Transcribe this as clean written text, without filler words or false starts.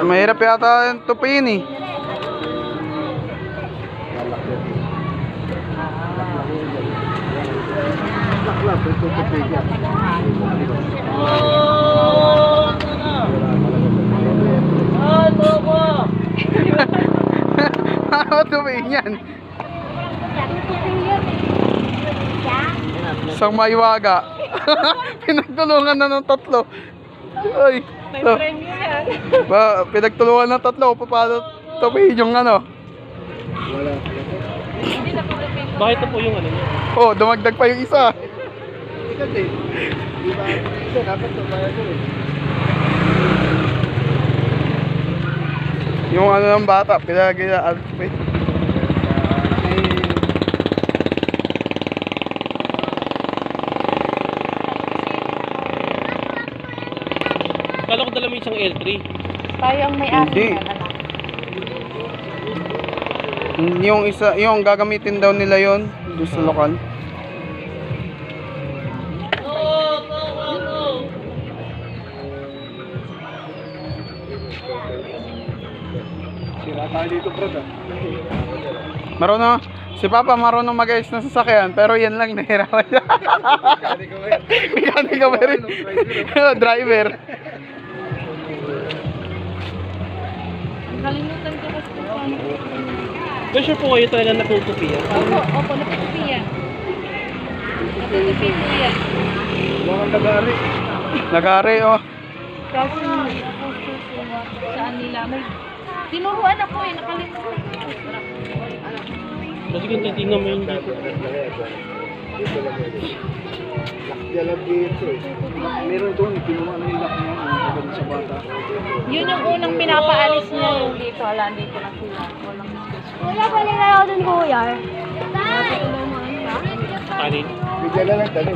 Mahirap yata yung tupiin eh. Ano tupiin yan? Isang maiwaga. Pinagtulungan na ng tatlo. Ay. May premyo yan. Pinagtulungan ng tatlo. Paano tupiin yung ano? Wala. Hindi na po lupin. Bakit ito po yung ano niya? Oh, dumagdag pa yung isa. Kasi, di ba? Dapat tumayan ko eh. Yung ano ng bata, pinagila. Kala ko dala mo isang L3. Tayo ang may Hindi. akin na anak. Yung isa, yung gagamitin daw nila yon doon sa lokal. Sira tayo dito, bro. Marunong, si Papa marunong mag-ayos ng sasakyan, pero yan lang nahirapan siya. Mekaniko pa rin. Driver. Nakalimutan ko kasi kung ano. But sure po kayo talaga natutupi yan. Opo, natutupi yan. Natutupi po yan. Mukhang nagari. Nagari, oh. Kasi poster sila saan nila. May tinuruan ako eh, nakalimutan ko. Kasi kung titignan mo yung dito. Yalag dito eh. Meron doon, pinuha na yung lock niya yung sa bata. Yun yung unang pinapaalis niya yung dito. Wala, dito na sila. Walang space. Wala pa nila ako dun, kuya. Natutulungan ka? Kanin. Bigyan na lang dali.